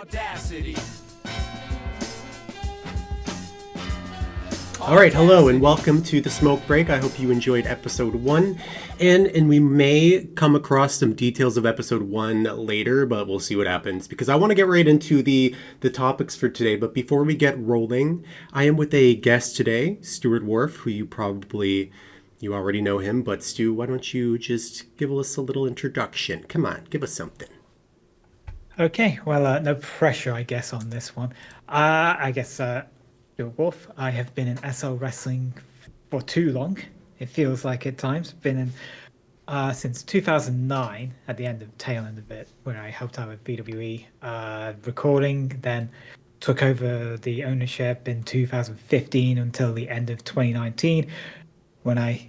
audacity. All right, hello and welcome to the Smoke Break. I hope you enjoyed episode 1, and we may come across some details of episode 1 later, but we'll see what happens because I want to get right into the topics for today. But before we get rolling, I am with a guest today, Stuart Warf, who you already know him. But Stu, why don't you just give us a little introduction? Come on, give us something. Okay, well, no pressure, I guess, on this one. Stuart Warf. I have been in SL Wrestling for too long. It feels like at times. Been in since 2009, at the tail end of it, where I helped out with VWE recording, then took over the ownership in 2015 until the end of 2019, when I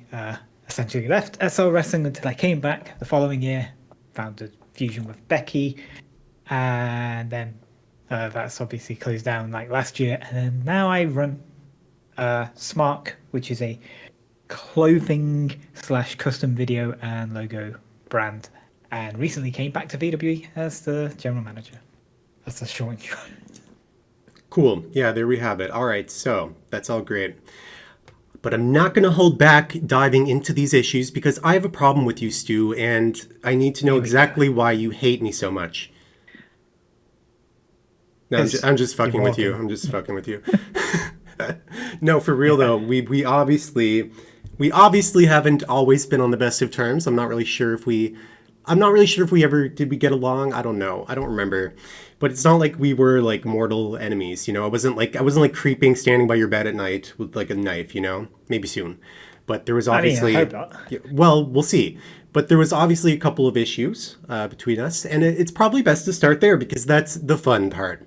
essentially left SL Wrestling until I came back the following year, founded Fusion with Becky, and then that's obviously closed down like last year, and then now I run Smark, which is a clothing / custom video and logo brand, and recently came back to VWE as the general manager. That's a short intro. Cool. Yeah, there we have it. All right, so that's all great. But I'm not going to hold back diving into these issues because I have a problem with you, Stu, and I need to know exactly why you hate me so much. No, I'm just fucking with you. I'm just fucking with you. No, for real though. We obviously haven't always been on the best of terms. I'm not really sure if we ever did we get along. I don't know. I don't remember. But it's not like we were like mortal enemies, you know. I wasn't like creeping, standing by your bed at night with like a knife, you know. Maybe soon. But there was obviously I hope not. Well, we'll see. But there was obviously a couple of issues between us, and it's probably best to start there because that's the fun part.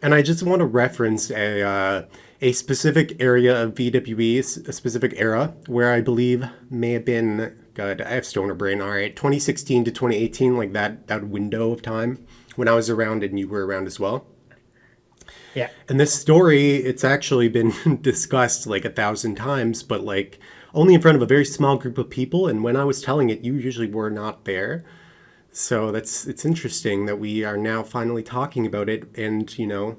And I just want to reference a specific area of VWE, a specific era, where I believe may have been, God, I have stoner brain, all right, 2016 to 2018, like that window of time when I was around and you were around as well. Yeah. And this story, it's actually been discussed like 1,000 times, but like only in front of a very small group of people. And when I was telling it, you usually were not there. So it's interesting that we are now finally talking about it. And, you know,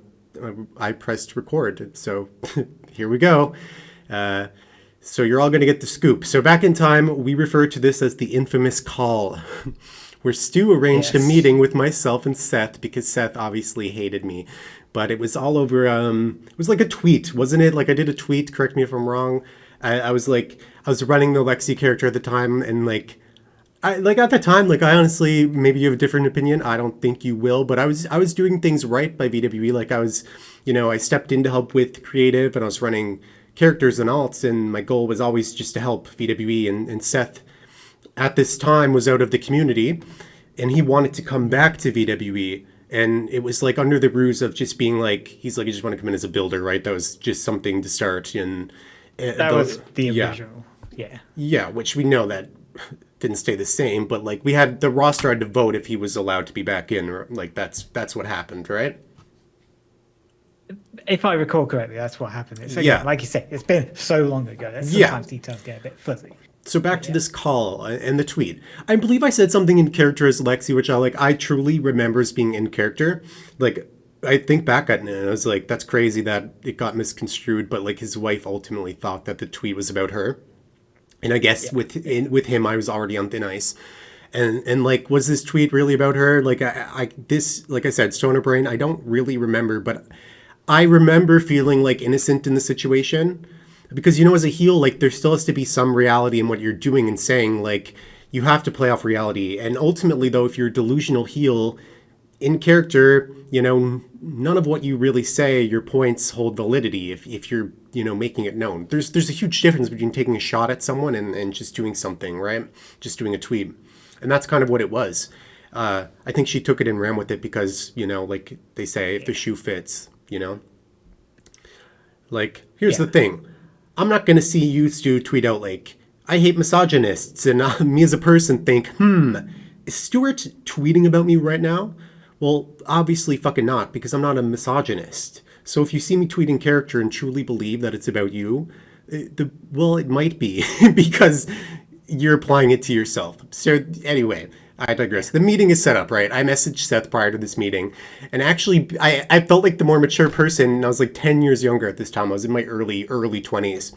I pressed record. So here we go. So you're all going to get the scoop. So back in time, we refer to this as the infamous call, where Stu arranged a meeting with myself and Seth because Seth obviously hated me. But it was all over, it was like a tweet, wasn't it? Like I did a tweet, correct me if I'm wrong. I was running the Lexi character at the time, and I honestly, maybe you have a different opinion. I don't think you will, but I was doing things right by VWE. Like I stepped in to help with creative, and I was running characters and alts, and my goal was always just to help VWE. And Seth, at this time, was out of the community, and he wanted to come back to VWE. And it was like under the ruse of just being like, he's like, I just want to come in as a builder, right? That was just something to start. And that was the original. Yeah. Yeah, which we know that didn't stay the same, but like we had the roster had to vote if he was allowed to be back in, or like that's what happened, right? If I recall correctly, that's what happened. So, yeah, like you say, it's been so long ago that sometimes details get a bit fuzzy. So back to this call and the tweet. I believe I said something in character as Lexi, which I truly remember as being in character. Like I think back at it and I was like, that's crazy that it got misconstrued, but like his wife ultimately thought that the tweet was about her. And I guess with him, I was already on thin ice. And like, was this tweet really about her? Like like I said, stoner brain, I don't really remember, but I remember feeling like innocent in the situation because, you know, as a heel, like there still has to be some reality in what you're doing and saying. Like you have to play off reality. And ultimately, though, if you're a delusional heel in character, you know, none of what you really say, your points hold validity if you're, you know, making it known. There's a huge difference between taking a shot at someone and just doing something, right? Just doing a tweet. And that's kind of what it was. I think she took it and ran with it because, you know, like they say, if the shoe fits, you know. Like, here's the thing. I'm not going to see you, Stu, tweet out like, I hate misogynists, and me as a person think, is Stuart tweeting about me right now? Well, obviously fucking not, because I'm not a misogynist. So if you see me tweeting character and truly believe that it's about you, it might be, because you're applying it to yourself. So anyway, I digress. The meeting is set up, right? I messaged Seth prior to this meeting, and actually, I felt like the more mature person. And I was like 10 years younger at this time. I was in my early 20s,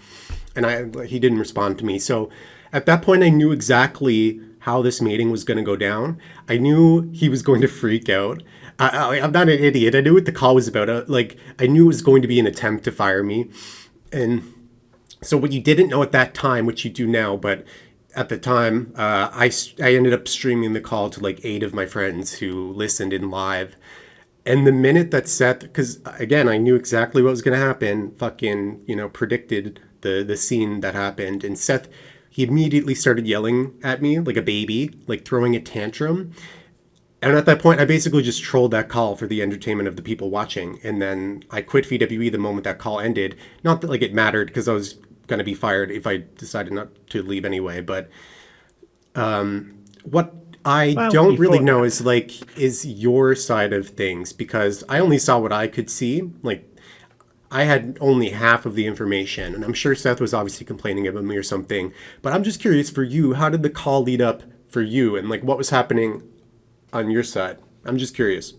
and he didn't respond to me. So at that point, I knew exactly how this meeting was going to go down. I knew he was going to freak out. I'm not an idiot. I knew what the call was about. Like, I knew it was going to be an attempt to fire me, and so what you didn't know at that time, which you do now, but at the time, I ended up streaming the call to like 8 of my friends who listened in live. And the minute that Seth, because again, I knew exactly what was going to happen, fucking, predicted the scene that happened. And Seth, he immediately started yelling at me like a baby, like throwing a tantrum. And at that point, I basically just trolled that call for the entertainment of the people watching. And then I quit VWE the moment that call ended. Not that like it mattered because I was going to be fired if I decided not to leave anyway. But what I don't really know is your side of things, because I only saw what I could see. Like, I had only half of the information, and I'm sure Seth was obviously complaining about me or something. But I'm just curious for you, how did the call lead up for you, and like what was happening on your side? I'm just curious.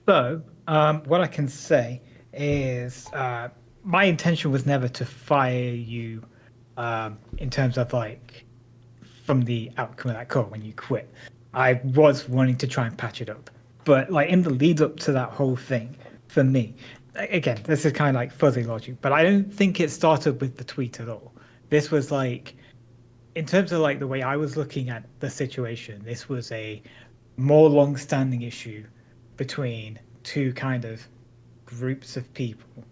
So, what I can say is my intention was never to fire you in terms of like from the outcome of that call when you quit. I was wanting to try and patch it up. But like in the lead up to that whole thing, for me, again, this is kind of like fuzzy logic, but I don't think it started with the tweet at all. This was like, in terms of like the way I was looking at the situation, this was a more long-standing issue between two kind of groups of people,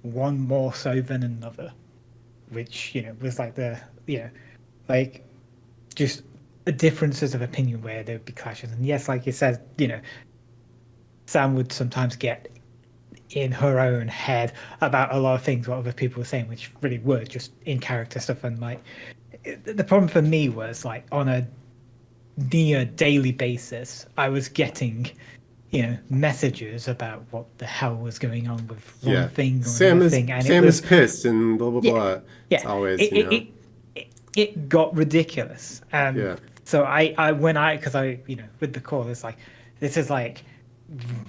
one more so than another, which was like like just differences of opinion where there would be clashes. And yes, like you said, Sam would sometimes get in her own head about a lot of things what other people were saying, which really were just in character stuff. And like the problem for me was like on a near daily basis, I was getting messages about what the hell was going on with one thing or another thing, and Sam is pissed and blah blah blah. Yeah, It's always it got ridiculous. Yeah. So because I with the call, it's like this is like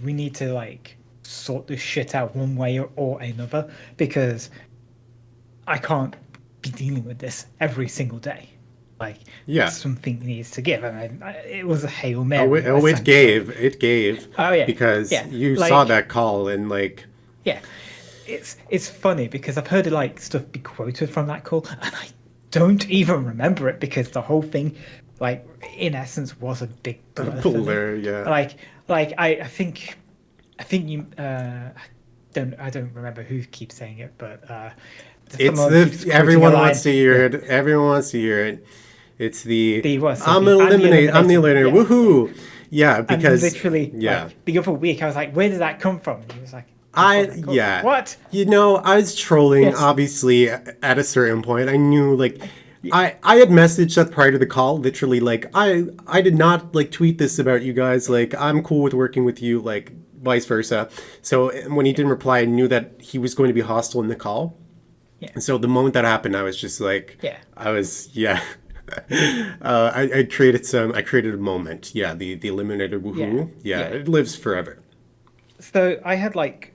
we need to like sort this shit out one way or another, because I can't be dealing with this every single day. Like, something needs to give, and it was a Hail Mary. It gave. Oh yeah, because you saw that call and like. Yeah, it's funny because I've heard like stuff be quoted from that call, and I don't even remember it because the whole thing, like in essence, was a big blur. Yeah. Like I think you I don't remember who keeps saying it, but everyone wants to hear it. Everyone wants to hear it. It's I'm the eliminator. Yeah. Woohoo! Yeah, because and literally, like, the other week I was like, "Where did that come from?" And he was like, "What?" I was trolling. Obviously, at a certain point, I knew like. I had messaged Seth prior to the call, literally like I did not like tweet this about you guys, like I'm cool with working with you, like vice versa. So when he didn't reply, I knew that he was going to be hostile in the call. Yeah. And so the moment that happened, I was just like, I was I created a moment. Yeah, the eliminator woohoo. Yeah, it lives forever. So I had like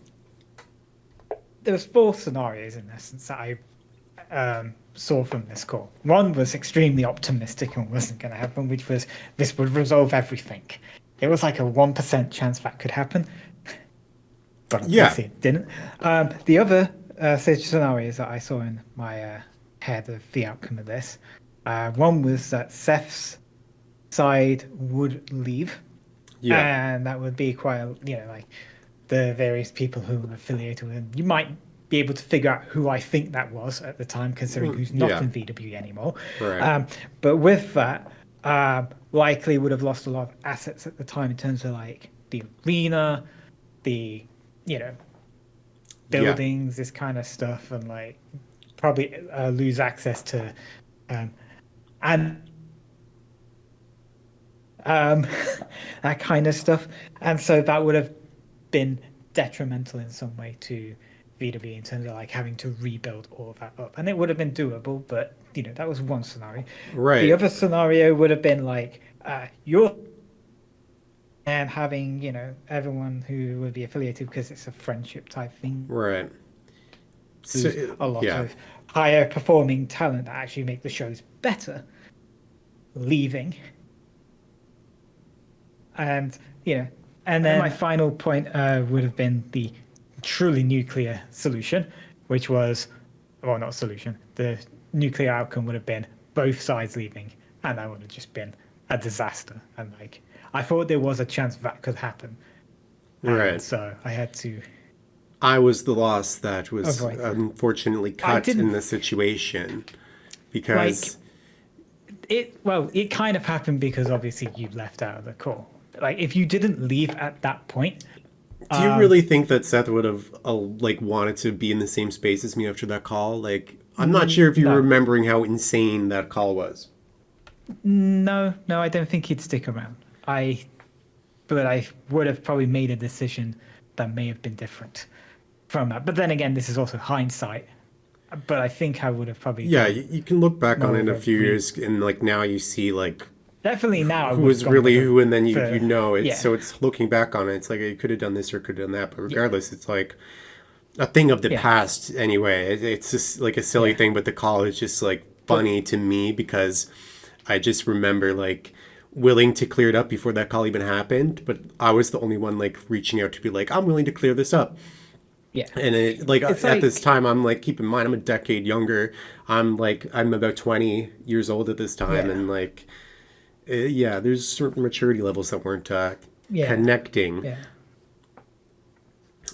there was 4 scenarios in essence that I saw from this call. One was extremely optimistic and wasn't going to happen, which was this would resolve everything. It was like a 1% chance that could happen, but obviously it didn't. The other scenarios that I saw in my head of the outcome of this, one was that Seth's side would leave, and that would be quite like the various people who are affiliated with him. You might be able to figure out who I think that was at the time, considering who's not in VWE anymore. Right. But with that, likely would have lost a lot of assets at the time in terms of like the arena, the buildings, this kind of stuff, and like probably lose access to that kind of stuff. And so that would have been detrimental in some way to VWE in terms of like having to rebuild all of that up. And it would have been doable, but that was one scenario. Right. The other scenario would have been like you're and having, everyone who would be affiliated because it's a friendship type thing. Right. There's a lot of higher performing talent that actually make the shows better leaving. And, and then my final point would have been the truly nuclear solution, which was, well, not solution, the nuclear outcome would have been both sides leaving, and that would have just been a disaster. And like, I thought there was a chance that could happen. Right. So I had to. I was the loss that was unfortunately cut in the situation because it kind of happened because obviously you left out of the call. Like if you didn't leave at that point. Do you really think that Seth would have wanted to be in the same space as me after that call? Like, I'm not sure if you're remembering how insane that call was. No, I don't think he'd stick around. But I would have probably made a decision that may have been different from that. But then again, this is also hindsight. But I think I would have probably. Yeah, you can look back on it in a few years, and now you see definitely now who was really who, and then it's so it's looking back on it. It's like you could have done this or could have done that, but regardless, it's like a thing of the past anyway. It's just like a silly thing, but the call is just funny to me because I just remember willing to clear it up before that call even happened, but I was the only one reaching out to be I'm willing to clear this up. Yeah. And at this time, I'm keep in mind, I'm a decade younger. I'm about 20 years old at this time. And there's certain maturity levels that weren't connecting. Yeah.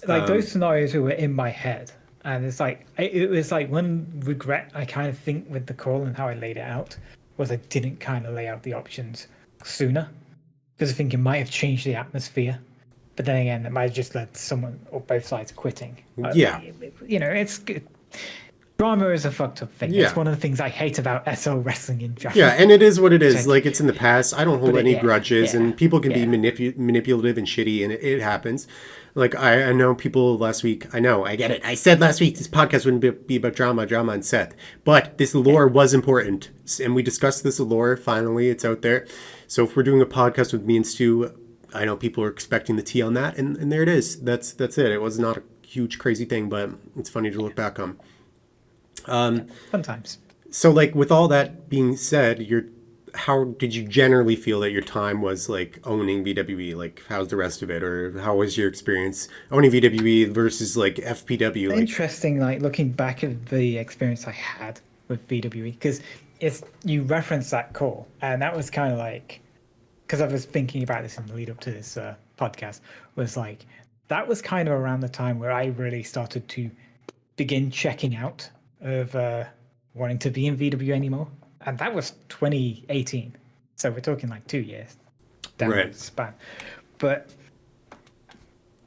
Those scenarios were in my head. And it's it was one regret I kind of think with the call and how I laid it out was I didn't kind of lay out the options sooner. Because I think it might have changed the atmosphere. But then again, it might have just led to someone or both sides quitting. It's good. Drama is a fucked up thing. It's one of the things I hate about SL wrestling in general. Yeah, and it is what it is. It's in the past. I don't hold any grudges, and people can be manipulative and shitty, and it happens. I know people last week. I get it. I said last week this podcast wouldn't be about drama and Seth. But this lore was important, and we discussed this lore. Finally, it's out there. So if we're doing a podcast with me and Stu, I know people are expecting the tea on that, and there it is. That's it. It was not a huge, crazy thing, but it's funny to look back on. Fun times. So, with all that being said, how did you generally feel that your time was owning VWE? How's the rest of it, or how was your experience owning VWE versus FPW? Interesting, looking back at the experience I had with VWE, because you referenced that call, and that was kind of because I was thinking about this in the lead up to this podcast, was that was kind of around the time where I really started to begin checking out of wanting to be in VW anymore. And that was 2018. So we're talking 2 years down the span. But,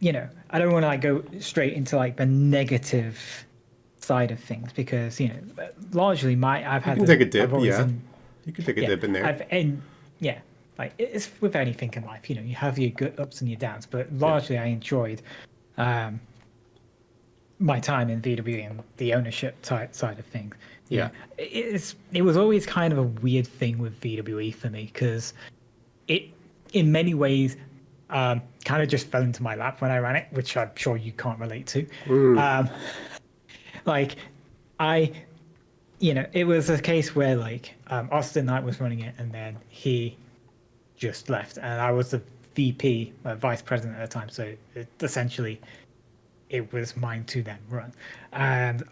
I don't want to go straight into the negative side of things because, largely I've had... You can take a dip, you can take a dip in there. It's with anything in life, you have your good ups and your downs, but largely I enjoyed my time in VW and the ownership side of things. Yeah. It was always kind of a weird thing with VWE for me because it, in many ways, kind of just fell into my lap when I ran it, which I'm sure you can't relate to. It was a case where Austin Knight was running it and then he just left, and I was the VP, vice president at the time. So essentially, it was mine to then run. And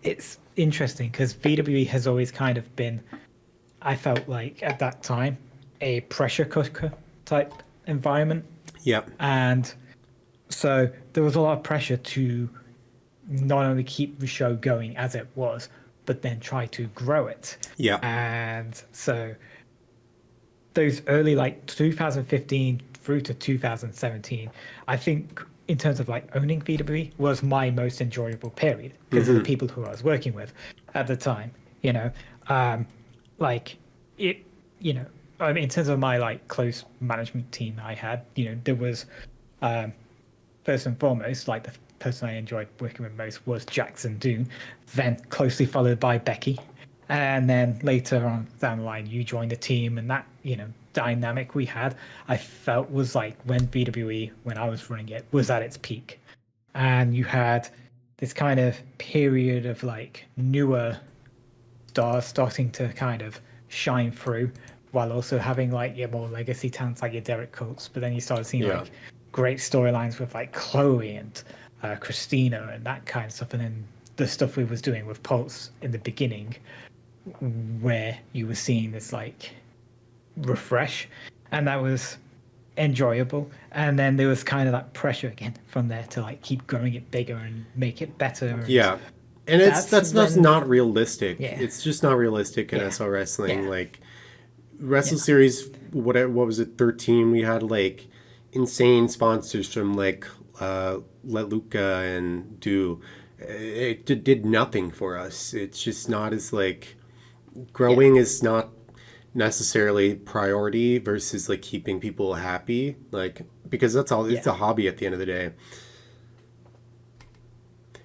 it's interesting because VWE has always kind of been, I felt at that time, a pressure cooker type environment. Yep. And so there was a lot of pressure to not only keep the show going as it was, but then try to grow it. Yeah. And so those early 2015 through to 2017, I think in terms of owning VWE was my most enjoyable period because of the people who I was working with at the time. In terms of my close management team I had, there was first and foremost the person I enjoyed working with most was Jackson Doon, then closely followed by Becky. And then later on down the line, you joined the team, and that, dynamic we had, I felt was like when VWE, when I was running it, was at its peak. And you had this kind of period of like newer stars starting to kind of shine through, while also having like your more legacy talents like your Derek Coates. But then you started seeing Yeah. like great storylines with like Chloe and Christina and that kind of stuff. And then the stuff we was doing with Pulse in the beginning, where you were seeing this like refresh, and that was enjoyable. And then there was kind of that pressure again from there to like keep growing it bigger and make it better. And Yeah. And that's just when, not realistic. yeah, It's just not realistic in yeah, SL wrestling. yeah, Like Wrestle yeah, Series, what was it, 13? We had like insane sponsors from like Let Luca and Do. Did nothing for us. It's just not as like yeah, growing is not necessarily priority versus like keeping people happy. Like because that's all. It's yeah, a hobby at the end of the day.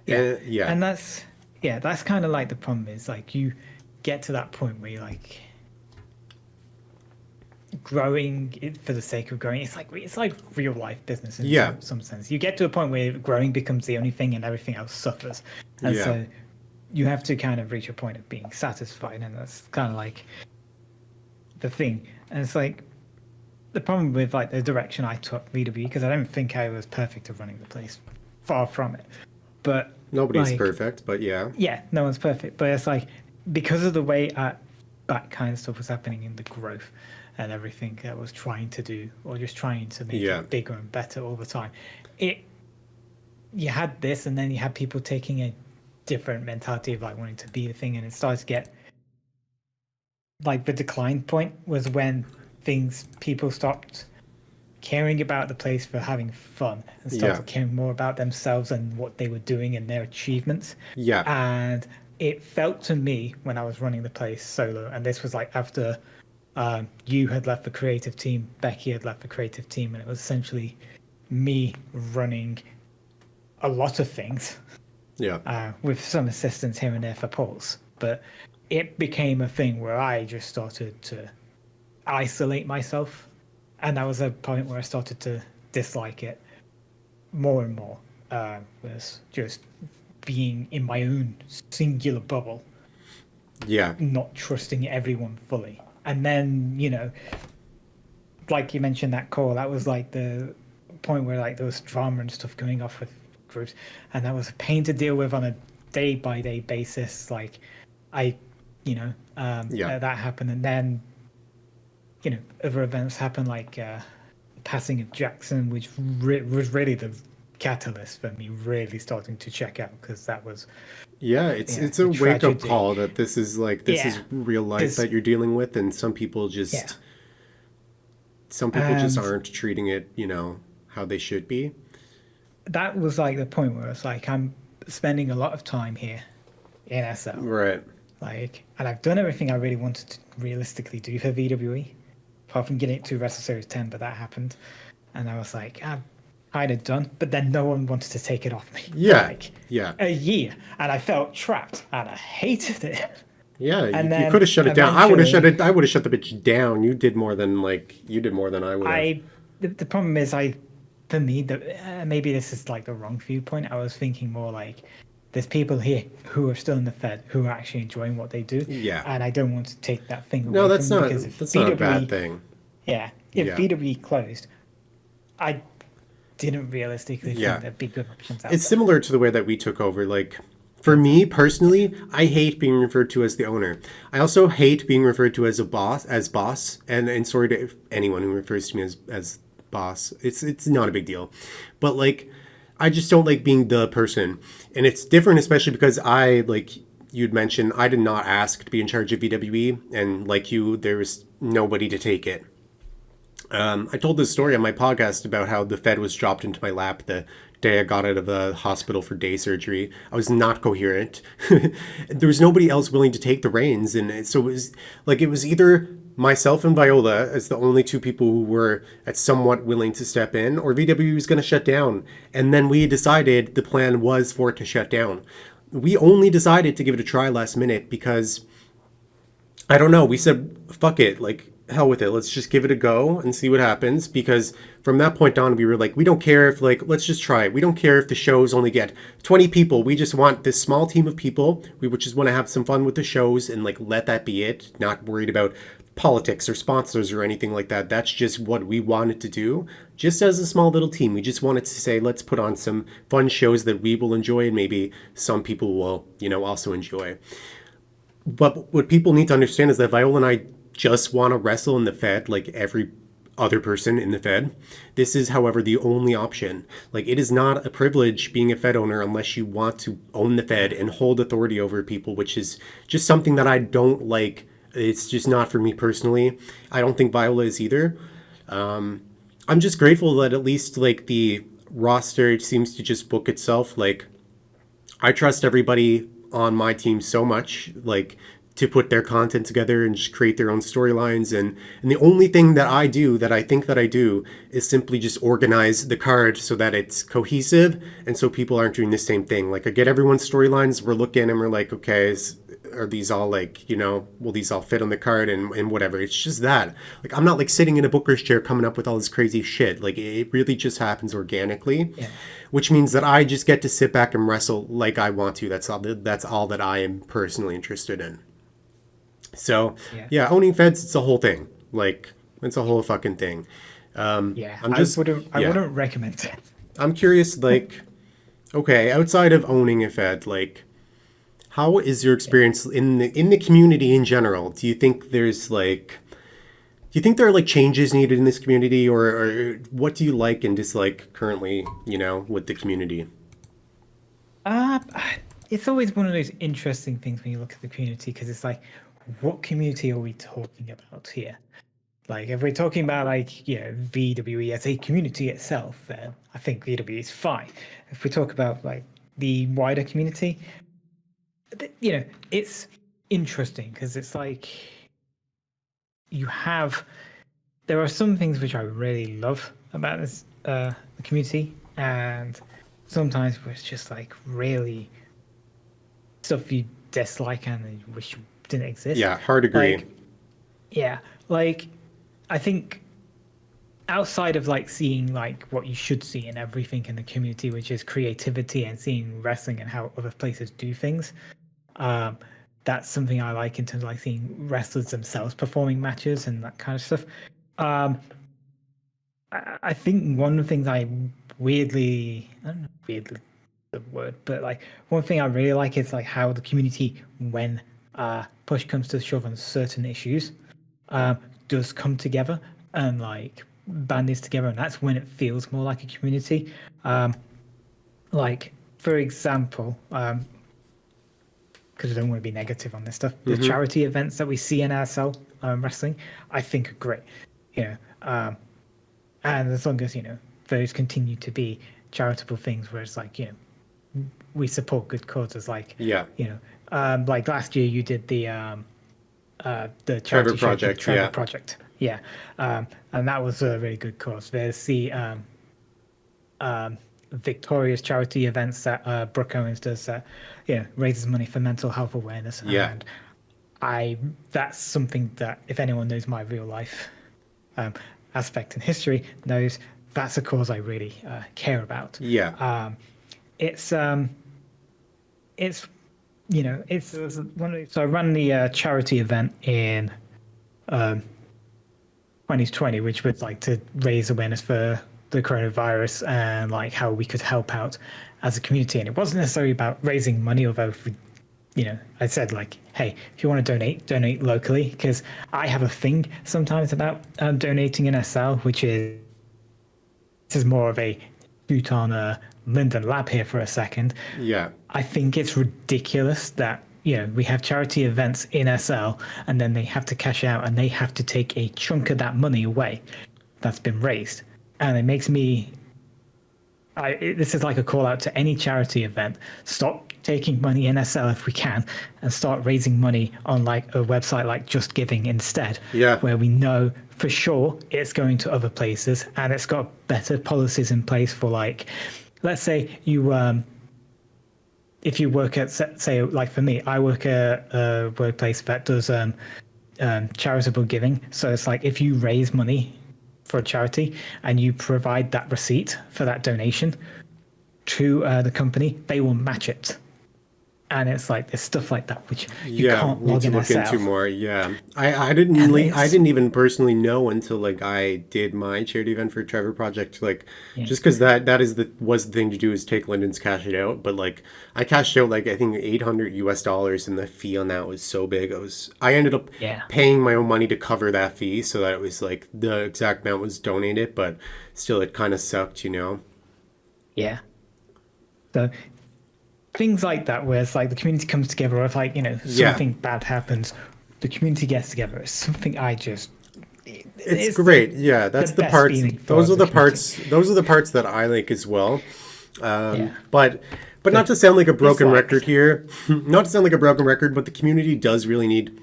yeah. And yeah, And that's kind of like the problem is like you get to that point where you're like growing it for the sake of growing. It's like real life business in yeah, some sense. You get to a point where growing becomes the only thing and everything else suffers. And yeah, so you have to kind of reach a point of being satisfied, and that's kind of like the thing. And it's like the problem with like the direction I took VW, because I don't think I was perfect at running the place. Far from it. But nobody's like, perfect, but yeah, yeah, no one's perfect. But it's like because of the way that kind of stuff was happening in the growth and everything that was trying to do, or just trying to make yeah, it bigger and better all the time. You had this, and then you had people taking a different mentality of like wanting to be the thing, and it started to get like the decline point was when people stopped caring about the place for having fun and started yeah, caring more about themselves and what they were doing and their achievements. yeah, And it felt to me when I was running the place solo, and this was like after you had left the creative team, Becky had left the creative team, and it was essentially me running a lot of things yeah, with some assistance here and there for Pulse. But it became a thing where I just started to isolate myself, and that was a point where I started to dislike it more and more. Was just being in my own singular bubble, yeah, not trusting everyone fully. And then, like you mentioned that call, that was like the point where like there was drama and stuff going off with groups, and that was a pain to deal with on a day by day basis. Like I, yeah, that happened, and then other events happened, like passing of Jackson, which was really the catalyst for me really starting to check out, because that was yeah. It's a a wake up tragedy. call that this is Yeah, real life because that you're dealing with, and yeah, some people just and aren't treating it, how they should be. that was like the point where it's like I'm spending a lot of time here in SL, Right. like, and I've done everything I really wanted to realistically do for VWE, apart from getting it to Wrestle Series 10, but that happened, and I was like, I'm kind of done. But then no one wanted to take it off me for Yeah. like Yeah. a year, and I felt trapped, and I hated it. Yeah. And You could then have shut it down. eventually, I would have shut the bitch down. You did more than I would have. the problem is, for me, maybe this is like the wrong viewpoint. I was thinking more like there's people here who are still in the Fed who are actually enjoying what they do, Yeah. and I don't want to take that thing No, away from them, because if that's not a bad VWE, thing. yeah, if Yeah. VWE closed, I didn't realistically Yeah. think there'd be good options out It's there. similar to the way that we took over. Like, for me personally, I hate being referred to as the owner. I also hate being referred to as boss. And sorry to anyone who refers to me as boss. It's not a big deal, but like, I just don't like being the person. And it's different, especially because like you'd mentioned, I did not ask to be in charge of VWE, and like you, there was nobody to take it. I told this story on my podcast about how the Fed was dropped into my lap the day I got out of the hospital for day surgery. I was not coherent. There was nobody else willing to take the reins. And so it was either myself and Viola as the only two people who were at somewhat willing to step in, or VW was going to shut down. And then we decided the plan was for it to shut down. We only decided to give it a try last minute because, I don't know, we said, fuck it. Like, hell with it. Let's just give it a go and see what happens. Because from that point on, we were like, we don't care if, like, let's just try it. We don't care if the shows only get 20 people. We just want this small team of people. We would just want to have some fun with the shows and, like, let that be it. Not worried about politics or sponsors or anything like that. That's just what we wanted to do. Just as a small little team, we just wanted to say, let's put on some fun shows that we will enjoy and maybe some people will, also enjoy. But what people need to understand is that Viola and I just want to wrestle in the Fed like every other person in the Fed. This is, however, the only option. Like, it is not a privilege being a Fed owner unless you want to own the Fed and hold authority over people, which is just something that I don't like. It's just not for me personally. I don't think Viola is either. I'm just grateful that at least like the roster seems to just book itself. Like, I trust everybody on my team so much, like, to put their content together and just create their own storylines. And the only thing that I do, that I think that I do, is simply just organize the card so that it's cohesive and so people aren't doing the same thing. Like, I get everyone's storylines, we're looking and we're like, okay, are these all like, will these all fit on the card and whatever. It's just that. Like, I'm not like sitting in a booker's chair coming up with all this crazy shit. Like, it really just happens organically. Yeah. Which means that I just get to sit back and wrestle like I want to. That's all that I am personally interested in. So yeah, owning Feds, it's a whole thing. Like, it's a whole fucking thing. Yeah, I wouldn't recommend it. I'm curious, like, okay, outside of owning a Fed, like, how is your experience in the community in general? Do you think there are like changes needed in this community, or what do you like and dislike currently, with the community? Uh, it's always one of those interesting things when you look at the community, because it's like, what community are we talking about here? Like, if we're talking about like, VWE as a community itself, then I think VWE is fine. If we talk about like the wider community, it's interesting because it's like there are some things which I really love about this the community, and sometimes where it's just like really stuff you dislike and you wish didn't exist. Yeah, hard agree. Like, I think outside of like seeing like what you should see in everything in the community, which is creativity and seeing wrestling and how other places do things, that's something I like in terms of like seeing wrestlers themselves performing matches and that kind of stuff. I think one of the things I don't know, weirdly the word, but like one thing I really like is like how the community, when push comes to shove on certain issues, does come together and like band this together, and that's when it feels more like a community. Like, for example, because I don't want to be negative on this stuff, the charity events that we see in RSL wrestling, I think are great. And as long as those continue to be charitable things, where it's like we support good causes, like like last year you did the charity Project, Trevor Project, and that was a really good cause. There's the Victoria's charity events that Brooke Owens does that raises money for mental health awareness, and that's something that if anyone knows my real life aspect in history knows that's a cause I really care about. It's so I ran the charity event in 2020, which was like to raise awareness for the coronavirus and like how we could help out as a community. And it wasn't necessarily about raising money, although I said like, hey, if you want to donate locally, because I have a thing sometimes about donating in SL, which is this is more of a shoot on Linden Lab here for a second. I think it's ridiculous that we have charity events in SL and then they have to cash out and they have to take a chunk of that money away that's been raised, and it makes me. This is like a call out to any charity event. Stop taking money in SL if we can, and start raising money on like a website like Just Giving instead, where we know for sure it's going to other places and it's got better policies in place for like, let's say you if you work at, say like for me, I work at a workplace that does charitable giving. So it's like if you raise money for a charity and you provide that receipt for that donation to the company, they will match it. And it's like there's stuff like that which you can't need log to in look yourself. into more. Yeah, I didn't And I it's didn't even personally know until like I did my charity event for Trevor Project. Like, yeah, just because that is was the thing to do is take Lyndon's cash it out. But like I cashed out like I think $800 and the fee on that was so big. I ended up yeah, paying my own money to cover that fee so that it was like the exact amount was donated. But still, it kind of sucked, you know. yeah. So things like that, where it's like the community comes together, or if like Yeah. something bad happens, the community gets together. It's something I just It's it's great. Yeah, that's the best parts. feeling for Those are the the community. parts. Those are the parts that I like as well. Yeah, But not to sound like a broken like record here. Not to sound like a broken record, but the community does really need.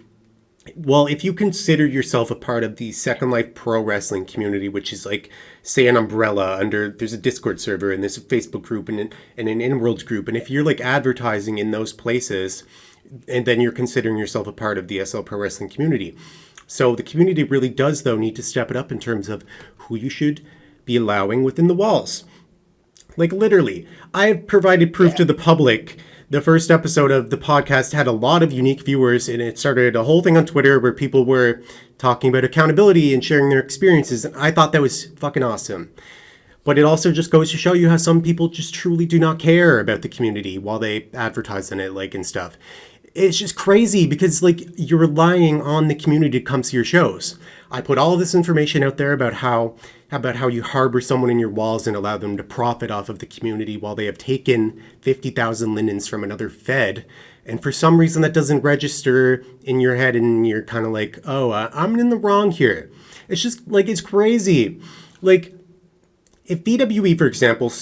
Well, if you consider yourself a part of the Second Life Pro Wrestling community, which is like, say, an umbrella under, there's a Discord server and there's a Facebook group and an in-world group, and if you're like advertising in those places, and then you're considering yourself a part of the SL Pro Wrestling community. So the community really does, though, need to step it up in terms of who you should be allowing within the walls. Like literally, I've provided proof to the public. The first episode of the podcast had a lot of unique viewers, and it started a whole thing on Twitter where people were talking about accountability and sharing their experiences. And I thought that was fucking awesome. But it also just goes to show you how some people just truly do not care about the community while they advertise on it, like, and stuff. It's just crazy because like you're relying on the community to come see your shows. I put all of this information out there about how you harbor someone in your walls and allow them to profit off of the community while they have taken 50,000 linens from another Fed. And for some reason that doesn't register in your head and you're kind of like, oh, I'm in the wrong here. It's just like, it's crazy. Like, if VWE, for example,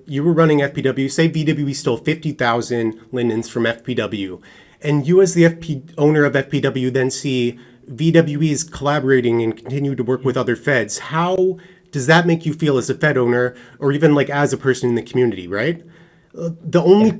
you were running FPW, say VWE stole 50,000 linens from FPW, and you as the owner of FPW then see VWE is collaborating and continue to work with other feds, how does that make you feel as a fed owner or even like as a person in the community, right? The only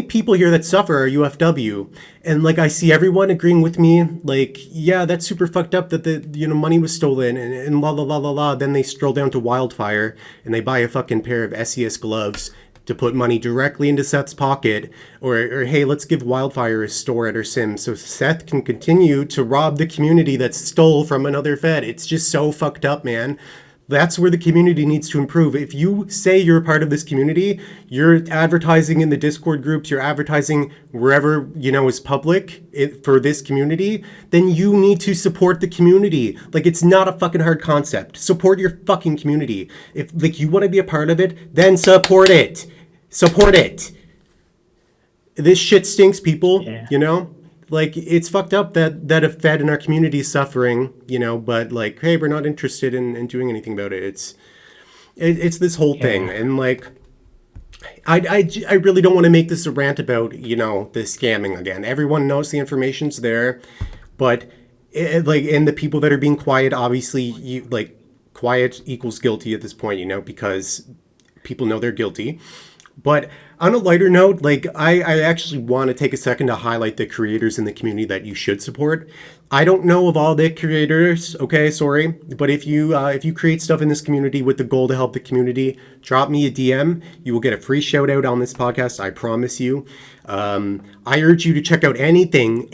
people here that suffer are UFW, and like I see everyone agreeing with me, like, yeah, that's super fucked up that the money was stolen and la la la la la. Then they stroll down to Wildfire and they buy a fucking pair of SES gloves to put money directly into Seth's pocket, or hey, let's give Wildfire a store at our sim so Seth can continue to rob the community that stole from another Fed. It's just so fucked up, man. That's where the community needs to improve. If you say you're a part of this community, you're advertising in the Discord groups, you're advertising wherever, is public for this community, then you need to support the community. Like, it's not a fucking hard concept. Support your fucking community. If, like, you want to be a part of it, then support it. Support it. This shit stinks, people, Like, it's fucked up that a Fed in our community is suffering, but like, hey, we're not interested in doing anything about it. It's this whole thing. And like, I really don't want to make this a rant about, the scamming again. Everyone knows the information's there, but and the people that are being quiet, obviously, quiet equals guilty at this point, because people know they're guilty. But on a lighter note, like I actually want to take a second to highlight the creators in the community that you should support. I don't know of all the creators, okay, sorry, but if you create stuff in this community with the goal to help the community, drop me a DM. You will get a free shout out on this podcast, I promise you. I urge you to check out anything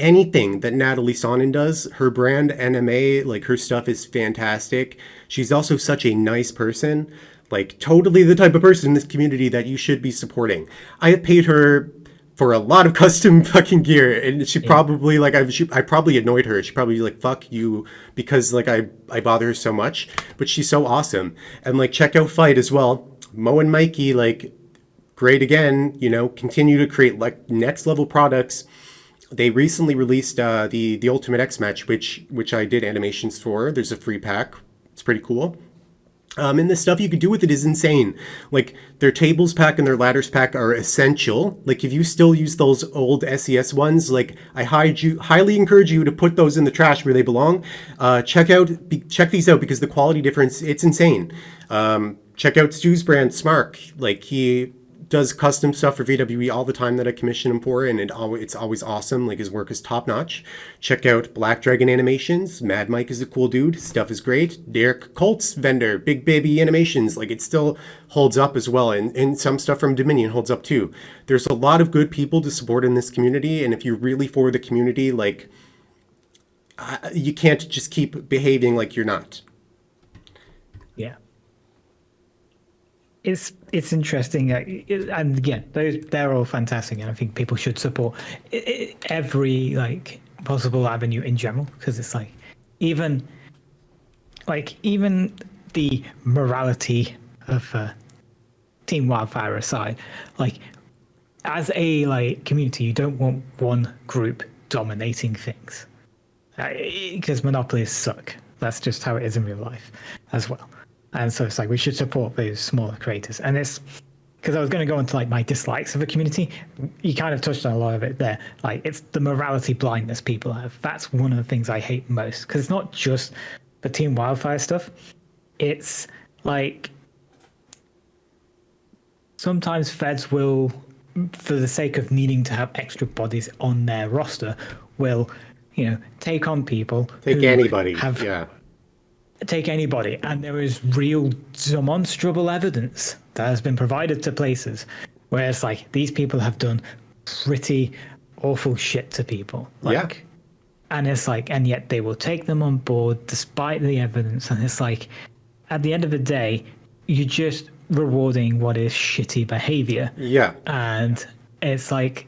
that Natalie Sonnen does. Her brand NMA, like her stuff is fantastic. She's also such a nice person. Like, totally the type of person in this community that you should be supporting. I have paid her for a lot of custom fucking gear, and she probably, like, I probably annoyed her. She probably like, fuck you, because, like, I bother her so much. But she's so awesome. And, like, check out Fight as well. Mo and Mikey, like, great again, continue to create, like, next-level products. They recently released the Ultimate X Match, which I did animations for. There's a free pack. It's pretty cool. And the stuff you could do with it is insane. Like, their tables pack and their ladders pack are essential. Like, if you still use those old SES ones, like, I highly encourage you to put those in the trash where they belong. Check these out because the quality difference, it's insane. Check out Stu's brand, Smark. Like, he does custom stuff for VWE all the time that I commission him for, and it's always awesome. Like, his work is top notch. Check out Black Dragon Animations. Mad Mike is a cool dude. Stuff is great. Derek Colt's vendor, Big Baby Animations. Like, it still holds up as well, and some stuff from Dominion holds up too. There's a lot of good people to support in this community, and if you're really for the community, like, you can't just keep behaving like you're not. Yeah. It's interesting, and again, they're all fantastic, and I think people should support every like possible avenue in general, because it's like even the morality of Team Wildfire aside, like as a like community, you don't want one group dominating things, because monopolies suck. That's just how it is in real life as well. And so it's like we should support those smaller creators. And it's because I was going to go into like my dislikes of a community. You kind of touched on a lot of it there. Like, it's the morality blindness people have. That's one of the things I hate most, because it's not just the Team Wildfire stuff. It's like sometimes feds will, for the sake of needing to have extra bodies on their roster, will, take on people. Take anybody. Take anybody, and there is real demonstrable evidence that has been provided to places where it's like these people have done pretty awful shit to people. Like, and it's like, and yet they will take them on board despite the evidence. And it's like, at the end of the day, you're just rewarding what is shitty behavior. Yeah. And it's like,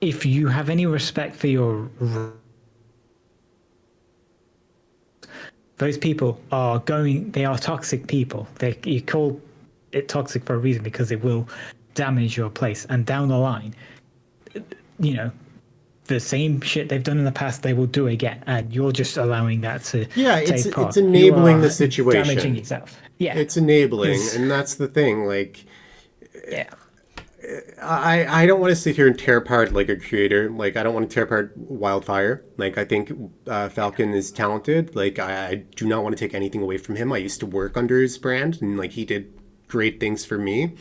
if you have any respect for your, those people they are toxic people. You call it toxic for a reason, because it will damage your place. And down the line, the same shit they've done in the past, they will do again. And you're just allowing that to take part. It's enabling the situation. Damaging yourself. Yeah. It's enabling. And that's the thing. Like, yeah. I don't want to sit here and tear apart like a creator. Like, I don't want to tear apart Wildfire. Like, I think Falcon is talented. Like, I do not want to take anything away from him. I used to work under his brand, and like, he did great things for me.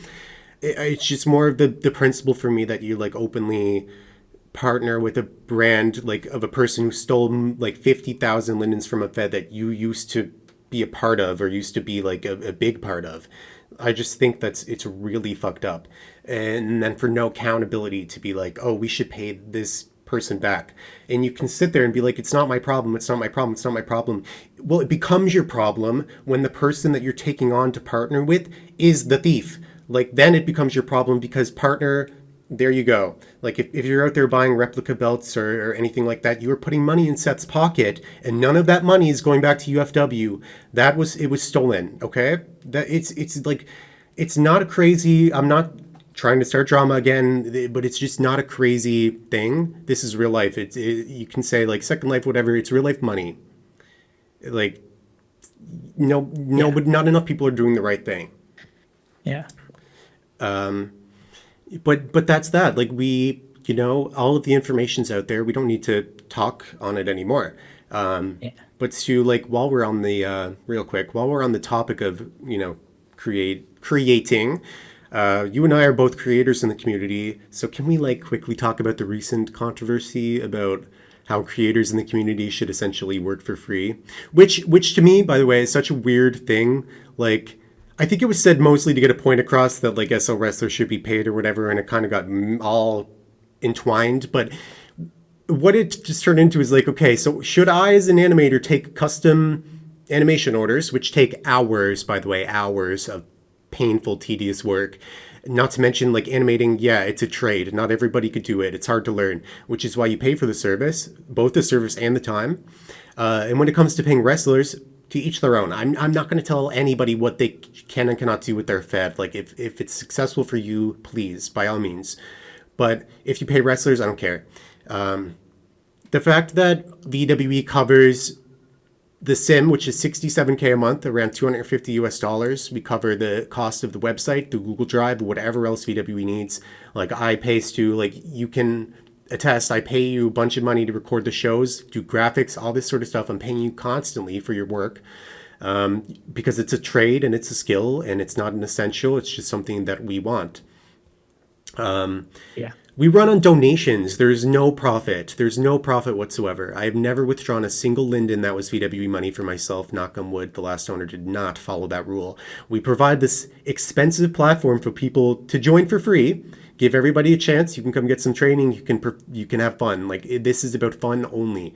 It's just more of the principle for me that you like openly partner with a brand like of a person who stole like 50,000 lindens from a Fed that you used to be a part of, or used to be like a big part of. I just think it's really fucked up. And then for no accountability to be like, oh, we should pay this person back. And you can sit there and be like, it's not my problem, it's not my problem, it's not my problem. Well, it becomes your problem when the person that you're taking on to partner with is the thief. Like, then it becomes your problem, because partner, there you go. Like, if you're out there buying replica belts or anything like that, you are putting money in Seth's pocket, and none of that money is going back to UFW. It was stolen, okay? That it's like, it's not a crazy, I'm not trying to start drama again, but it's just not a crazy thing. This is real life. You can say like Second Life, whatever, it's real life money. Like, but not enough people are doing the right thing. Yeah. But that's that. Like, we, all of the information's out there. We don't need to talk on it anymore. But Stu, like, while we're on the real quick, while we're on the topic of creating, you and I are both creators in the community. So can we like quickly talk about the recent controversy about how creators in the community should essentially work for free, which to me, by the way, is such a weird thing. Like, I think it was said mostly to get a point across that like SL wrestlers should be paid or whatever, and it kind of got all entwined. But what it just turned into is like, okay, so should I as an animator take custom animation orders, which take hours, by the way, hours of painful, tedious work, not to mention like animating, it's a trade. Not everybody could do it. It's hard to learn, which is why you pay for the service, both the service and the time. And when it comes to paying wrestlers, to each their own. I'm not going to tell anybody what they can and cannot do with their Fed. Like, if it's successful for you, please, by all means. But if you pay wrestlers, I don't care. The fact that VWE covers the sim, which is $67K a month, around $250 US. We cover the cost of the website, the Google Drive, whatever else VWE needs. Like, I pay Stu, like, you can attest, I pay you a bunch of money to record the shows, do graphics, all this sort of stuff. I'm paying you constantly for your work, because it's a trade and it's a skill and it's not an essential. It's just something that we want. Yeah. We run on donations. There's no profit. There's no profit whatsoever. I have never withdrawn a single linden that was VWE money for myself. Knock on wood, the last owner did not follow that rule. We provide this expensive platform for people to join for free. Give everybody a chance. You can come get some training. You can have fun. Like this is about fun only.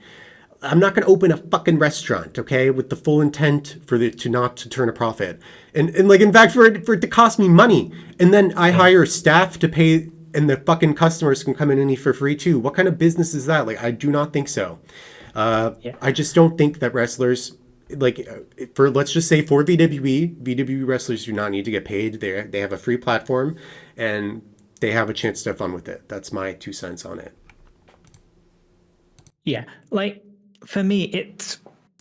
I'm not going to open a fucking restaurant, okay, with the full intent for it to not to turn a profit, and like in fact for it to cost me money, and then I hire staff to pay, and the fucking customers can come in and eat for free too. What kind of business is that? Like I do not think so. Yeah. I just don't think that wrestlers like for let's just say for VWE wrestlers do not need to get paid. They have a free platform, and they have a chance to have fun with it. That's my 2 cents on it. Yeah. Like for me,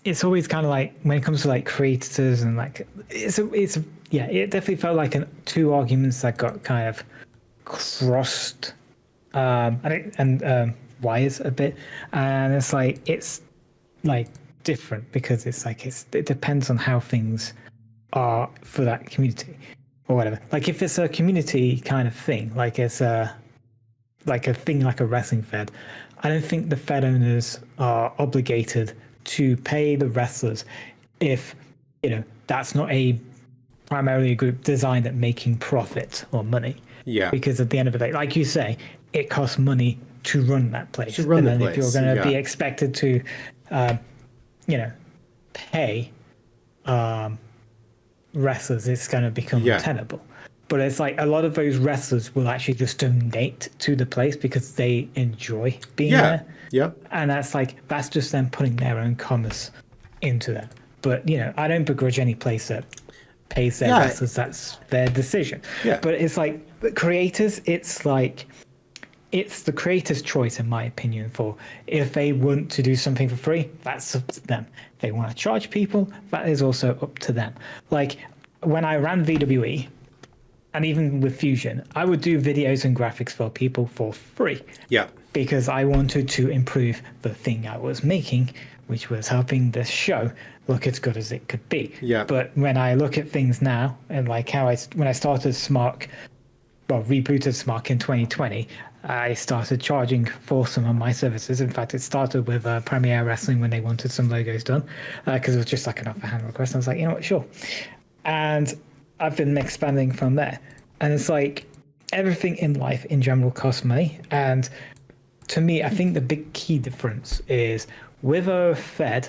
it's always kind of like when it comes to like creators and like yeah, it definitely felt like two arguments that got kind of crossed and wires a bit, and it's like different because it depends on how things are for that community or whatever. Like if it's a community kind of thing, like it's a thing like a wrestling fed, I don't think the fed owners are obligated to pay the wrestlers if that's not primarily a group designed at making profit or money. Yeah. Because at the end of the day, like you say, it costs money to run that place. To run and the then place, if you're going to be yeah. expected to, pay wrestlers, it's going to become Yeah. untenable. But it's like a lot of those wrestlers will actually just donate to the place because they enjoy being Yeah. there. Yep. And that's just them putting their own commerce into that. But I don't begrudge any place that pays their wrestlers. That's their decision. Yeah. But it's like creators, it's the creator's choice, in my opinion, for if they want to do something for free, that's up to them. If they want to charge people, that is also up to them. Like when I ran VWE, and even with Fusion, I would do videos and graphics for people for free. Yeah. Because I wanted to improve the thing I was making, which was helping this show look as good as it could be. Yeah. But when I look at things now, and like when I started rebooted Smark in 2020, I started charging for some of my services. In fact, it started with Premiere Wrestling when they wanted some logos done, because it was just like an offhand request. I was like, you know what, sure. And I've been expanding from there. And it's like everything in life in general costs money. And to me, I think the big key difference is with a fed,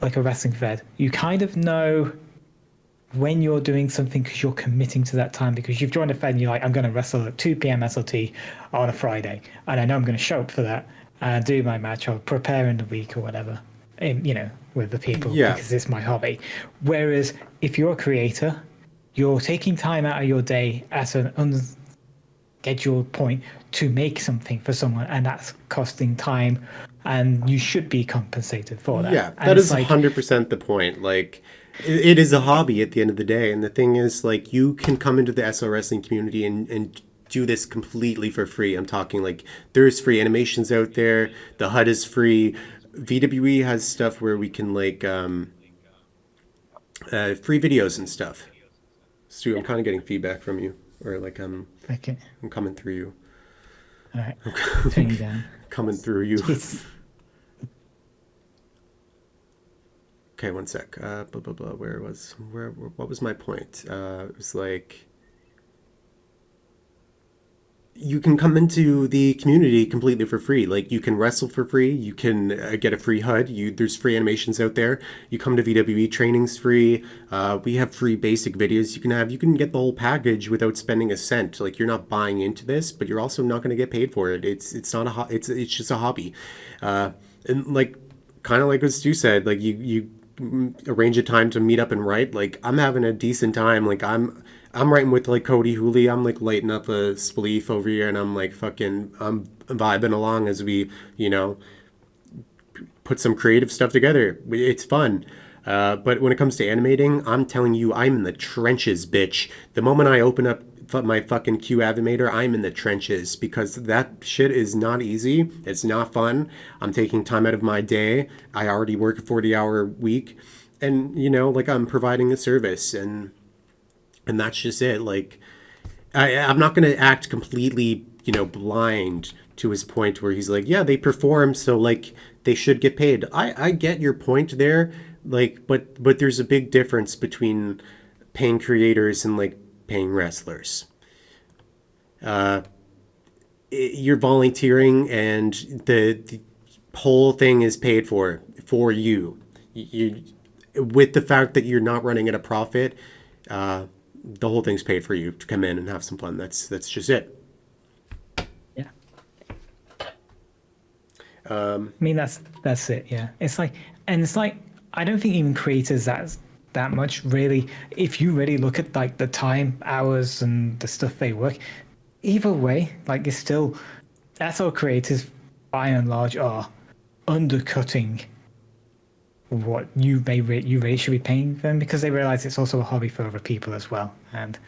like a wrestling fed, you kind of know when you're doing something because you're committing to that time, because you've joined a fed and you're like, I'm going to wrestle at 2 PM SLT on a Friday. And I know I'm going to show up for that and do my match or prepare in the week or whatever, with the people because it's my hobby. Whereas if you're a creator, you're taking time out of your day at an unscheduled point to make something for someone, and that's costing time, and you should be compensated for that. Yeah, and that is 100% the point. Like, it is a hobby at the end of the day, and the thing is, like, you can come into the SL wrestling community and do this completely for free. I'm talking like there's free animations out there. The HUD is free. VWE has stuff where we can like free videos and stuff. Stu, I'm kind of getting feedback from you, or like I'm coming through you. All right, turn you down. Coming through you. Jesus. Okay, one sec. Blah blah blah. What was my point? It was like you can come into the community completely for free. Like you can wrestle for free. You can get a free HUD. There's free animations out there. You come to VWE trainings free. We have free basic videos you can have. You can get the whole package without spending a cent. Like you're not buying into this, but you're also not going to get paid for it. It's not it's just a hobby. And like kind of like what Stu said, like you arrange a time to meet up and write. Like I'm having a decent time. Like I'm writing with like Cody Hooley. I'm like lighting up a spleef over here, and I'm like I'm vibing along as we put some creative stuff together. It's fun. But when it comes to animating, I'm telling you, I'm in the trenches, bitch. The moment I open up my fucking Q Avimator, I'm in the trenches because that shit is not easy. It's not fun. I'm taking time out of my day. I already work a 40-hour week, and like I'm providing a service, and that's just it. Like I'm not going to act completely, blind to his point where he's like, yeah, they perform, so like they should get paid. I get your point there, like, but there's a big difference between paying creators and like paying wrestlers. You're volunteering, and the whole thing is paid for you. You with the fact that you're not running at a profit, the whole thing's paid for you to come in and have some fun. That's just it. Yeah. I mean, that's it. Yeah. It's like, and it's like, I don't think even creators that much really. If you really look at like the time, hours, and the stuff they work, either way, like it's still, that's all creators by and large are undercutting what you really should be paying them, because they realize it's also a hobby for other people as well. And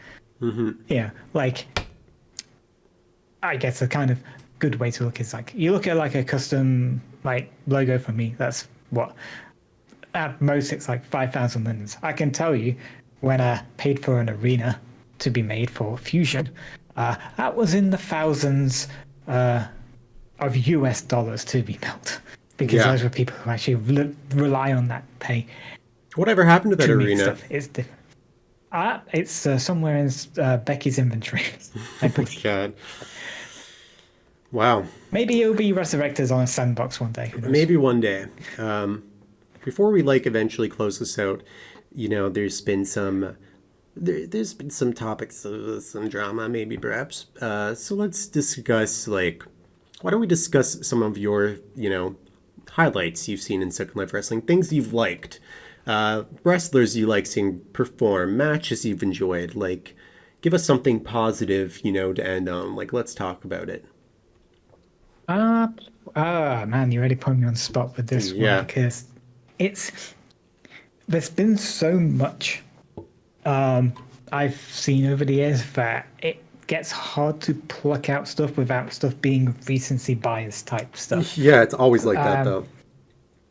yeah, like I guess a kind of good way to look is like you look at like a custom like logo for me. That's what at most it's like 5,000 linens. I can tell you when I paid for an arena to be made for Fusion, that was in the thousands of US dollars to be built, because Yeah. those were people who actually rely on that pay Whatever happened to that to make arena? stuff. It's different. It's somewhere in Becky's inventory, I believe. God. Wow. Maybe it'll be resurrected on a sandbox one day. Who knows? Maybe one day. Before we like eventually close this out, there's been there's been some topics of some drama, maybe perhaps. So let's discuss why don't we discuss some of your highlights you've seen in Second Life Wrestling, things you've liked, wrestlers you like seeing perform, matches you've enjoyed. Like, give us something positive, to end on. Like, let's talk about it. Man, you really put me on the spot with this Yeah. one, because it's there's been so much I've seen over the years that it gets hard to pluck out stuff without stuff being recency bias type stuff. Yeah, it's always like that, though.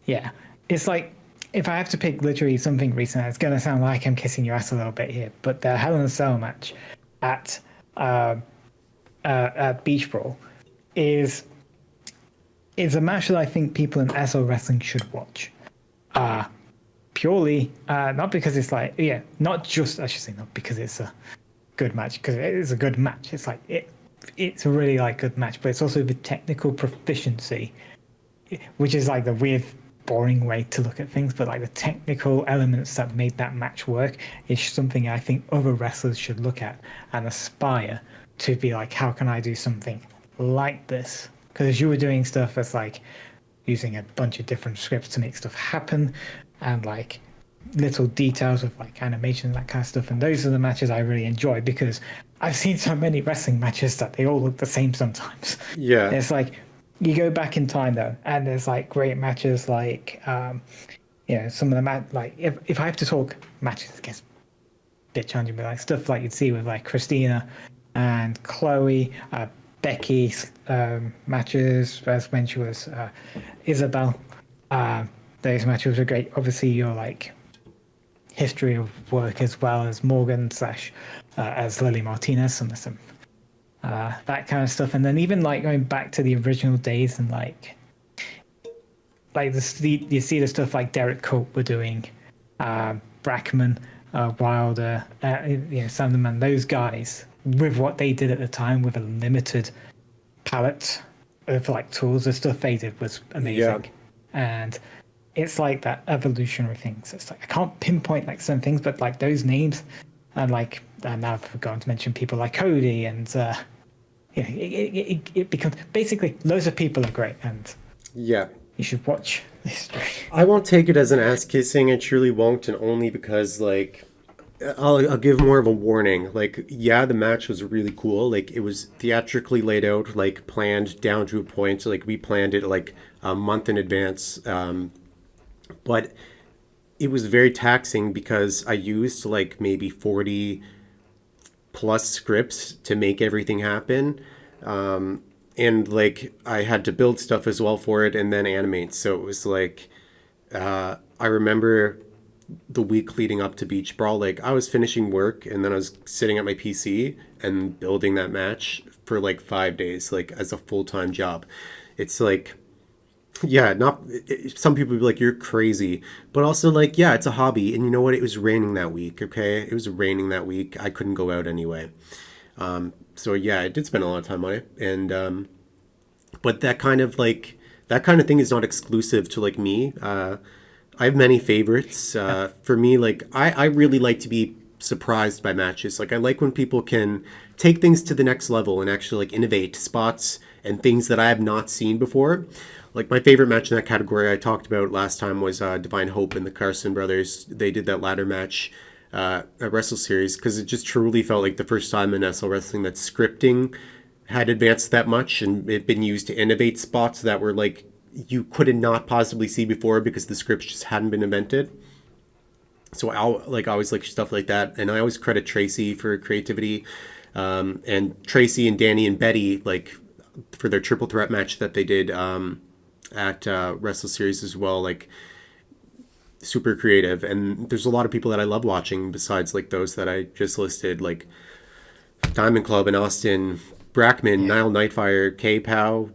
Yeah, it's like if I have to pick literally something recent, it's gonna sound like I'm kissing your ass a little bit here, but the Hell in a Cell match at Beach Brawl is a match that I think people in SL wrestling should watch. Purely not because it's like, yeah, not just, I should say, not because it's a good match, because it is a good match. It's like it's a really like good match, but it's also the technical proficiency, which is like the weird boring way to look at things, but like the technical elements that made that match work is something I think other wrestlers should look at and aspire to be like, how can I do something like this? Because you were doing stuff that's like using a bunch of different scripts to make stuff happen, and like little details of like animation and that kind of stuff. And those are the matches I really enjoy, because I've seen so many wrestling matches that they all look the same sometimes. Yeah. It's like you go back in time though, and there's like great matches like some of the like if I have to talk matches, I guess a bit challenging, but like stuff like you'd see with like Christina and Chloe, Becky's matches as when she was Isabel. Those matches were great. Obviously, your like history of work as well as Morgan slash as Lily Martinez and some that kind of stuff. And then even like going back to the original days and like you see the stuff like Derek Cope were doing, Brackman, Wilder, Sanderman, those guys with what they did at the time with a limited palette of like tools, the stuff they did was amazing. Yeah. And it's like that evolutionary thing. So it's like I can't pinpoint like some things, but like those names, and like now I've forgotten to mention people like Cody, and it becomes basically loads of people are great, and Yeah. you should watch history. I won't take it as an ass kissing. I truly won't, and only because like I'll give more of a warning. Like, yeah, the match was really cool. Like, it was theatrically laid out, like planned down to a point. Like, we planned it like a month in advance. But it was very taxing because I used like maybe 40 plus scripts to make everything happen. And like I had to build stuff as well for it and then animate. So it was like, I remember the week leading up to Beach Brawl, like I was finishing work and then I was sitting at my PC and building that match for like 5 days, like as a full time job. It's like, yeah, not some people would be like, you're crazy, but also like, yeah, it's a hobby. And you know what? It was raining that week. Okay. It was raining that week. I couldn't go out anyway. So yeah, I did spend a lot of time on it. And, but that kind of thing is not exclusive to like me. I have many favorites. For me, like I really like to be surprised by matches. Like I like when people can take things to the next level and actually like innovate spots and things that I have not seen before. Like my favorite match in that category I talked about last time was Divine Hope and the Carson brothers. They did that ladder match at Wrestle Series because it just truly felt like the first time in SL Wrestling that scripting had advanced that much and it been used to innovate spots that were like you could not possibly see before because the scripts just hadn't been invented. So I always like stuff like that, and I always credit Tracy for creativity, and Tracy and Danny and Betty like for their triple threat match that they did at Wrestle Series as well. Like super creative, and there's a lot of people that I love watching besides like those that I just listed, like Diamond Club in Austin, Brackman, Nile Nightfire, K-Pow,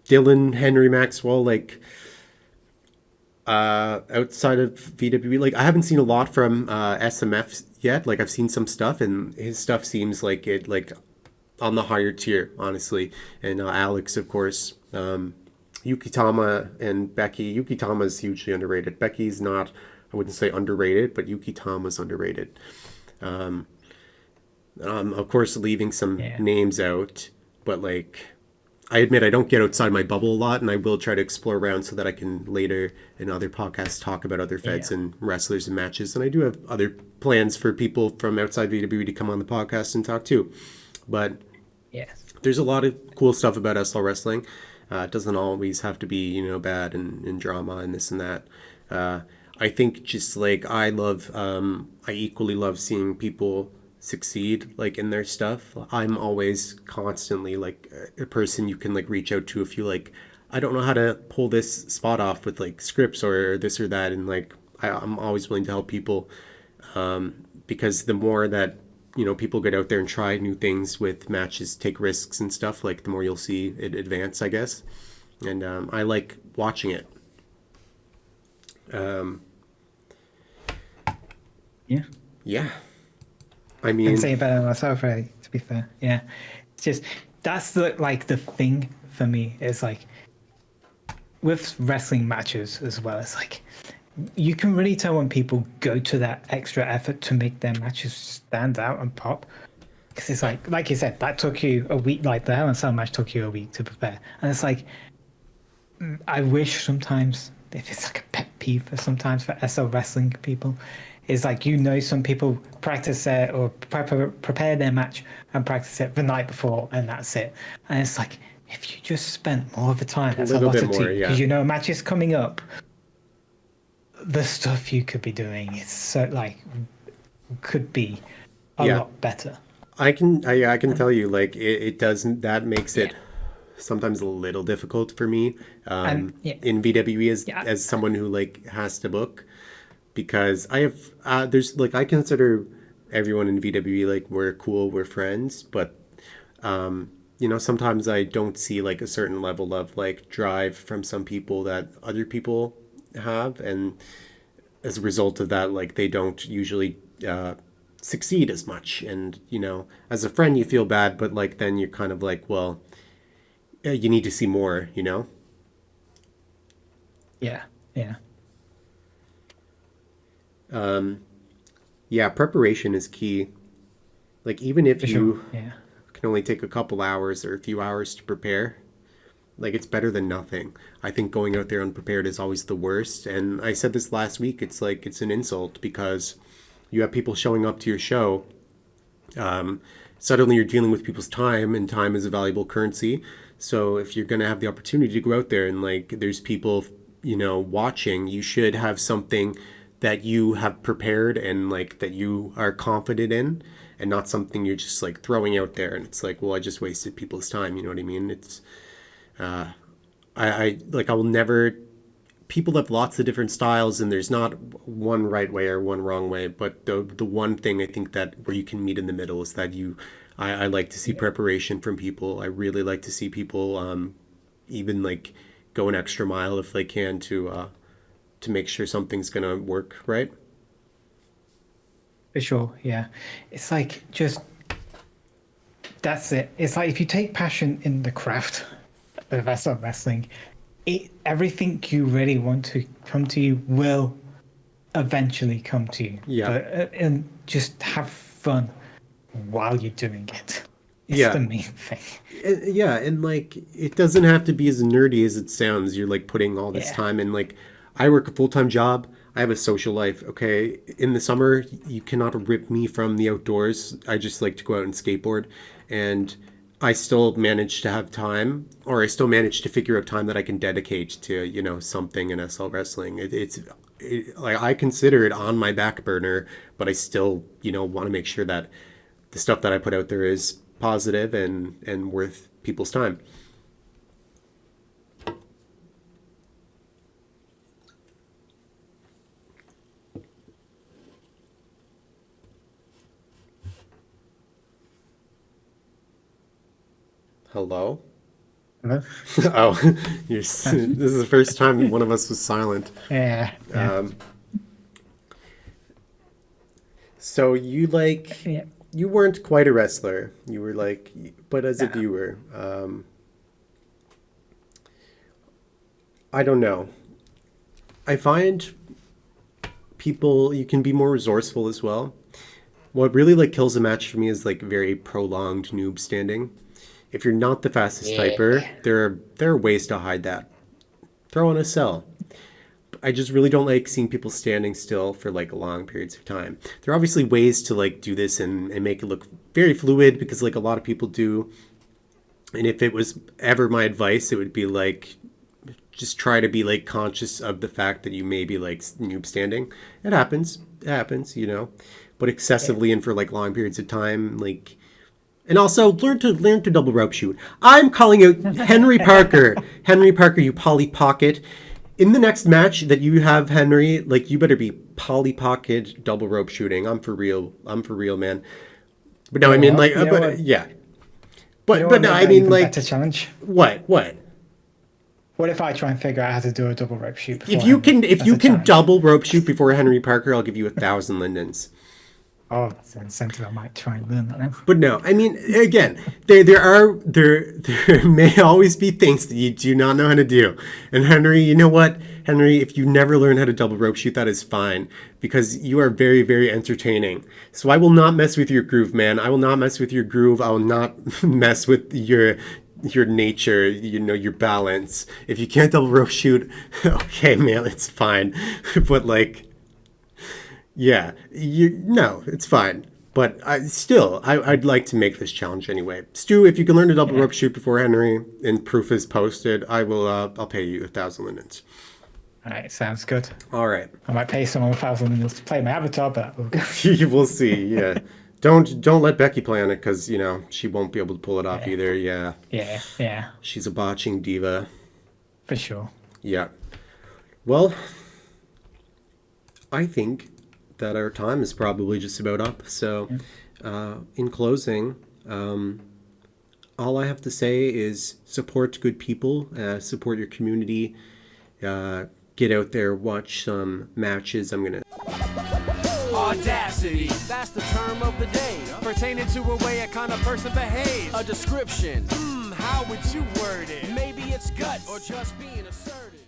Dylan, Henry Maxwell, like outside of VWE, like I haven't seen a lot from SMF yet. Like I've seen some stuff, and his stuff seems like it like on the higher tier, honestly. And Alex, of course, Yuki Tama and Becky. Yuki Tama is hugely underrated. Becky's not, I wouldn't say underrated, but Yuki Tama's underrated. Of course, leaving some names out, but like I admit I don't get outside my bubble a lot, and I will try to explore around so that I can later in other podcasts talk about other feds and wrestlers and matches. And I do have other plans for people from outside VWE to come on the podcast and talk too. But there's a lot of cool stuff about SL Wrestling. It doesn't always have to be, bad and drama and this and that. I think just like I equally love seeing people succeed like in their stuff. I'm always constantly like a person you can like reach out to if you like I don't know how to pull this spot off with like scripts or this or that, and like I'm always willing to help people, because the more that people get out there and try new things with matches, take risks and stuff, like the more you'll see it advance, I guess. And I like watching it. Yeah. I mean, can say better than myself, really. To be fair, it's just that's the thing for me. Is like with wrestling matches as well. It's like you can really tell when people go to that extra effort to make their matches stand out and pop. Because it's like you said, that took you a week. Like the Hell in a Cell match took you a week to prepare, and it's like I wish sometimes if it's like a pet peeve for sometimes for SL wrestling people. Is like some people practice it or prepare their match and practice it the night before, and that's it. And it's like if you just spent more of the time, that's a lot of tea because a match is coming up. The stuff you could be doing is so like could be a lot better. I can tell you like it doesn't. That makes it sometimes a little difficult for me in VWE as someone who like has to book. Because I have, there's like, I consider everyone in VWE like we're cool, we're friends, but, sometimes I don't see like a certain level of like drive from some people that other people have. And as a result of that, like they don't usually succeed as much. And, as a friend, you feel bad, but like then you're kind of like, well, you need to see more, Yeah. Preparation is key. Like even if you can only take a couple hours or a few hours to prepare, like it's better than nothing. I think going out there unprepared is always the worst. And I said this last week, it's like it's an insult because you have people showing up to your show. Suddenly you're dealing with people's time, and time is a valuable currency. So if you're going to have the opportunity to go out there and like there's people, watching, you should have something that you have prepared and like that you are confident in, and not something you're just like throwing out there and it's like, well, I just wasted people's time. You know what I mean? It's I will never people have lots of different styles, and there's not one right way or one wrong way. But the one thing I think that where you can meet in the middle is that I like to see preparation from people. I really like to see people even like go an extra mile if they can to make sure something's gonna work right. For sure, yeah. It's like just that's it. It's like if you take passion in the craft of wrestling, everything you really want to come to you will eventually come to you. Yeah. And just have fun while you're doing it. It's Yeah. the main thing. Yeah, and like it doesn't have to be as nerdy as it sounds. You're like putting all this Yeah. time in. Like I work a full-time job. I have a social life. Okay, in the summer you cannot rip me from the outdoors. I just like to go out and skateboard, and I still manage to have time, or I still manage to figure out time that I can dedicate to something in SL wrestling. Like I consider it on my back burner, but I still want to make sure that the stuff that I put out there is positive and worth people's time. Hello? Hello? Oh, this is the first time one of us was silent. Yeah. So you Yeah. you weren't quite a wrestler. You were like, but as a viewer, I don't know. I find you can be more resourceful as well. What really like kills a match for me is like very prolonged noob standing. If you're not the fastest typer, there are ways to hide that. Throw on a cell. I just really don't like seeing people standing still for like long periods of time. There are obviously ways to like do this and make it look very fluid, because like a lot of people do. And if it was ever my advice, it would be like just try to be like conscious of the fact that you may be like noob standing. It happens, but excessively and for like long periods of time, like. And also learn to double rope shoot. I'm calling out Henry Parker. Henry Parker, you Polly Pocket. In the next match that you have, Henry, like you better be Polly Pocket double rope shooting. I'm for real, man. But no, I mean like, yeah. But no, I mean like, better challenge. What? What if I try and figure out how to do a double rope shoot? If you can challenge? double rope shoot before Henry Parker, I'll give you 1,000 lindens. Oh, that's an incentive. I might try and learn that now. But no, I mean, again, there may always be things that you do not know how to do. And Henry, you know what? Henry, if you never learn how to double rope shoot, that is fine, because you are very, very entertaining. So I will not mess with your groove, man. I will not mess with your groove. I will not mess with your nature, your balance. If you can't double rope shoot, okay, man, it's fine. But like, yeah, no, it's fine. But I'd like to make this challenge anyway. Stu, if you can learn to double rope shoot before Henry and proof is posted, I'll pay you 1,000 lindens. All right, sounds good. All right. I might pay someone 1,000 lindens to play my avatar, but we'll go. We'll see. Yeah, don't let Becky play on it, because she won't be able to pull it off either. Yeah. Yeah, She's a botching diva. for sure. Yeah. Well, I think that our time is probably just about up. So, in closing, all I have to say is support good people, support your community, get out there, watch some matches. I'm gonna. Audacity, that's the term of the day, pertaining to a way a kind of person behaves. A description, how would you word it? Maybe it's guts, or just being assertive.